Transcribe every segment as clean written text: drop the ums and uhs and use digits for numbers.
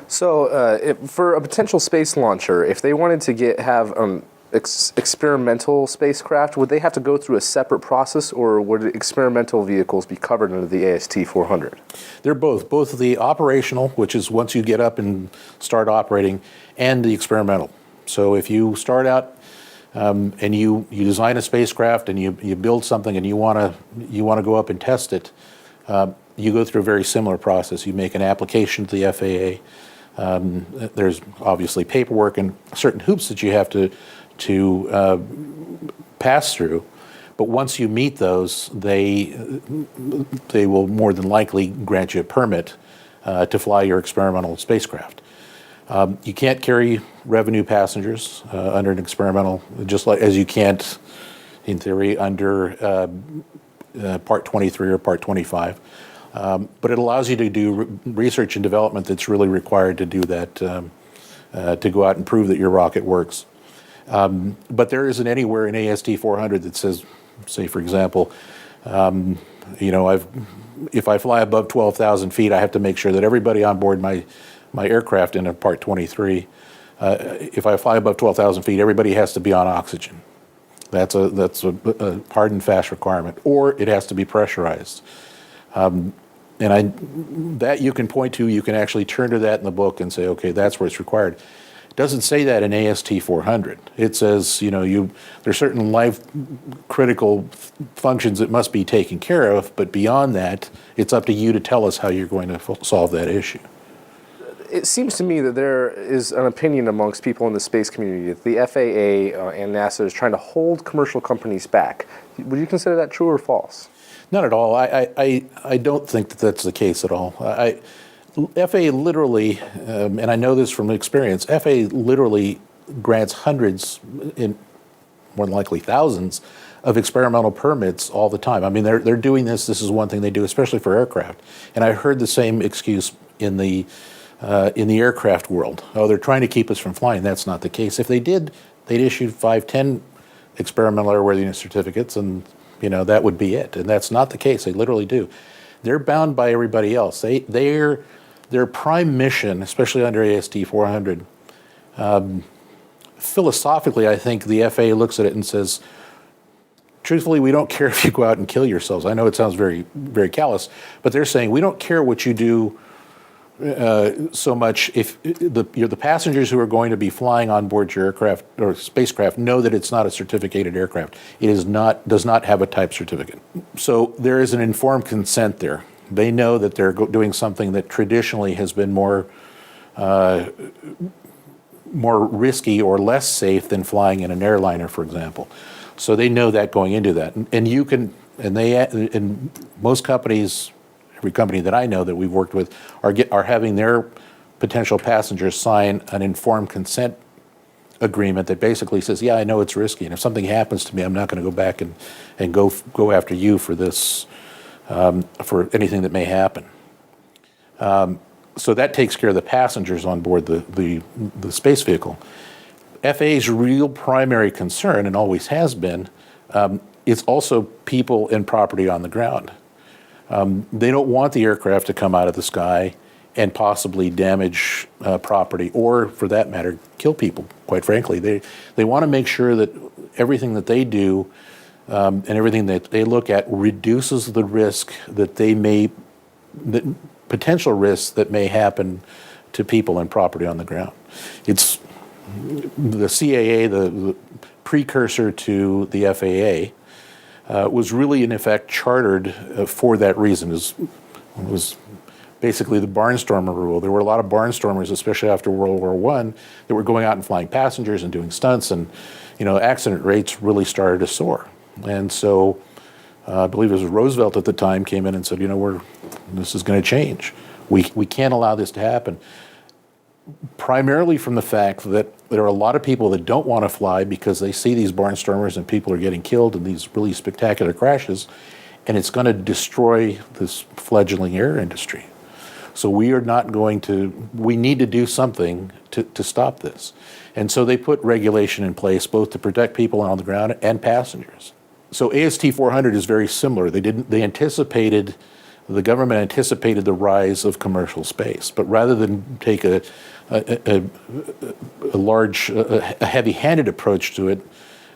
So, for a potential space launcher, if they wanted to have experimental spacecraft, would they have to go through a separate process, or would experimental vehicles be covered under the AST-400? They're both the operational, which is once you get up and start operating, and the experimental. So if you start out and you design a spacecraft and you build something and you want to go up and test it, you go through a very similar process. You make an application to the FAA. There's obviously paperwork and certain hoops that you have to pass through, but once you meet those, they will more than likely grant you a permit to fly your experimental spacecraft. You can't carry revenue passengers under an experimental, just like as you can't, in theory, under Part 23 or Part 25. But it allows you to do research and development that's really required to do that, to go out and prove that your rocket works. But there isn't anywhere in AST-400 that says, say, for example, if I fly above 12,000 feet, I have to make sure that everybody on board my aircraft in a Part 23, if I fly above 12,000 feet, everybody has to be on oxygen. That's a hard and fast requirement, or it has to be pressurized. That you can point to, you can actually turn to that in the book and say, okay, that's where it's required. It doesn't say that in AST-400. It says, there's certain life critical functions that must be taken care of, but beyond that, it's up to you to tell us how you're going to solve that issue. It seems to me that there is an opinion amongst people in the space community that the FAA and NASA is trying to hold commercial companies back. Would you consider that true or false? Not at all. I don't think that that's the case at all. FAA literally, and I know this from experience, FAA literally grants hundreds, more than likely thousands, of experimental permits all the time. I mean, they're doing this. This is one thing they do, especially for aircraft. And I heard the same excuse in the aircraft world. Oh, they're trying to keep us from flying. That's not the case. If they did, they'd issue 5, 10 experimental airworthiness certificates, and that would be it. And that's not the case. They literally do. They're bound by everybody else. Their prime mission, especially under AST-400, philosophically, I think the FAA looks at it and says, truthfully, we don't care if you go out and kill yourselves. I know it sounds very, very callous, but they're saying we don't care what you do so much if the passengers who are going to be flying on board your aircraft or spacecraft know that it's not a certificated aircraft. It does not have a type certificate. So there is an informed consent there. They know that they're doing something that traditionally has been more risky or less safe than flying in an airliner, for example. So they know that going into that, and most companies. Every company that I know that we've worked with are having their potential passengers sign an informed consent agreement that basically says, yeah, I know it's risky, and if something happens to me, I'm not going to go back and go after you for this, for anything that may happen. So that takes care of the passengers on board the space vehicle. FAA's real primary concern, and always has been, is also people and property on the ground. They don't want the aircraft to come out of the sky and possibly damage property, or, for that matter, kill people, quite frankly. They want to make sure that everything that they do and everything that they look at reduces the risk the potential risks that may happen to people and property on the ground. It's the CAA, the precursor to the FAA, was really, in effect, chartered for that reason. It was basically the barnstormer rule. There were a lot of barnstormers, especially after World War I, that were going out and flying passengers and doing stunts, and accident rates really started to soar. And so I believe it was Roosevelt at the time came in and said, this is going to change. We can't allow this to happen. Primarily from the fact that there are a lot of people that don't want to fly because they see these barnstormers and people are getting killed in these really spectacular crashes, and it's going to destroy this fledgling air industry. So we need to do something to stop this. And so they put regulation in place both to protect people on the ground and passengers. So AST-400 is very similar. They anticipated the government anticipated the rise of commercial space, but rather than take a large, heavy-handed approach to it,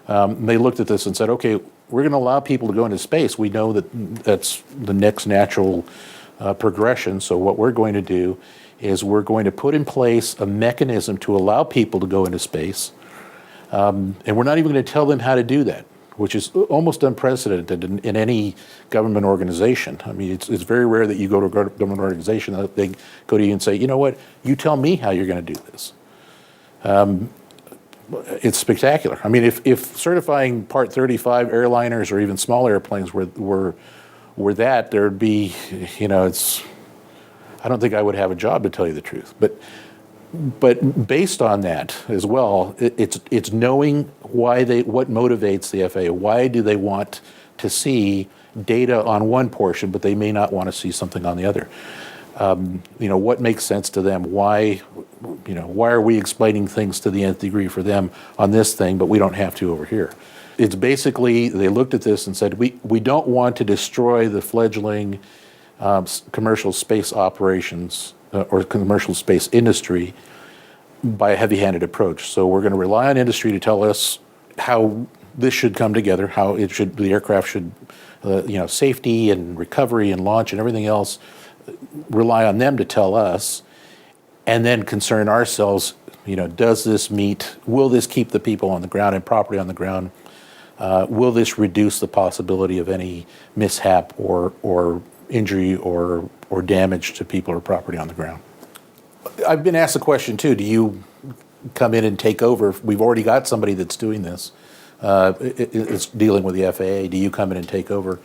they looked at this and said, okay, we're going to allow people to go into space. We know that that's the next natural progression. So what we're going to do is we're going to put in place a mechanism to allow people to go into space. And we're not even going to tell them how to do that, which is almost unprecedented in any government organization. I mean, it's very rare that you go to a government organization that they go to you and say, you know what, you tell me how you're going to do this. It's spectacular. I mean, if certifying Part 35 airliners or even small airplanes were that, there'd be, you know, I don't think I would have a job, to tell you the truth. But based on that as well, it's knowing what motivates the FAA. Why do they want to see data on one portion, but they may not want to see something on the other? You know, what makes sense to them? Why are we explaining things to the nth degree for them on this thing, but we don't have to over here? It's basically, they looked at this and said, we don't want to destroy the fledgling commercial space operations or commercial space industry by a heavy-handed approach. So we're going to rely on industry to tell us how this should come together, how the aircraft should, safety and recovery and launch and everything else, rely on them to tell us, and then concern ourselves, does this will this keep the people on the ground and property on the ground? Will this reduce the possibility of any mishap or injury or damage to people or property on the ground? I've been asked the question too, do you come in and take over? We've already got somebody that's doing this. It's dealing with the FAA. Do you come in and take over?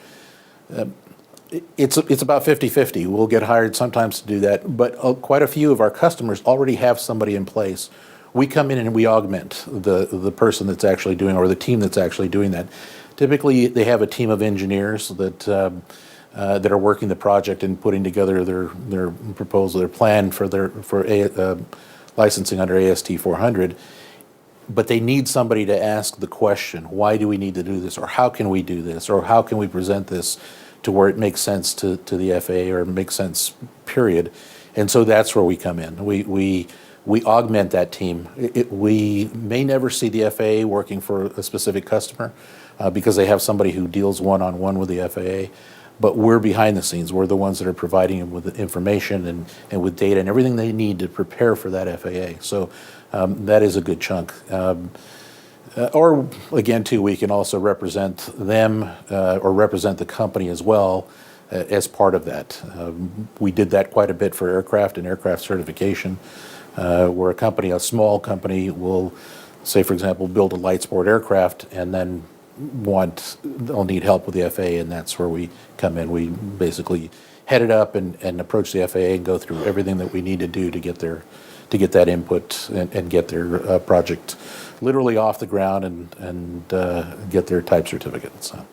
It's about 50-50. We'll get hired sometimes to do that, but quite a few of our customers already have somebody in place. We come in and we augment the person that's actually doing, or the team that's actually doing that. Typically, they have a team of engineers that are working the project and putting together their proposal, their plan for licensing under AST 400. But they need somebody to ask the question, why do we need to do this? Or how can we do this? Or how can we present this to where it makes sense to the FAA, or makes sense, period. And so that's where we come in. We augment that team. We may never see the FAA working for a specific customer because they have somebody who deals one-on-one with the FAA. But we're behind the scenes. We're the ones that are providing them with information and with data and everything they need to prepare for that FAA. So that is a good chunk. Or again, too, we can also represent them or represent the company as well as part of that. We did that quite a bit for aircraft and aircraft certification, where a small company will, say, for example, build a light sport aircraft and then they'll need help with the FAA, and that's where we come in. We basically head it up and approach the FAA and go through everything that we need to do to get that input and get their project literally off the ground and get their type certificate. So.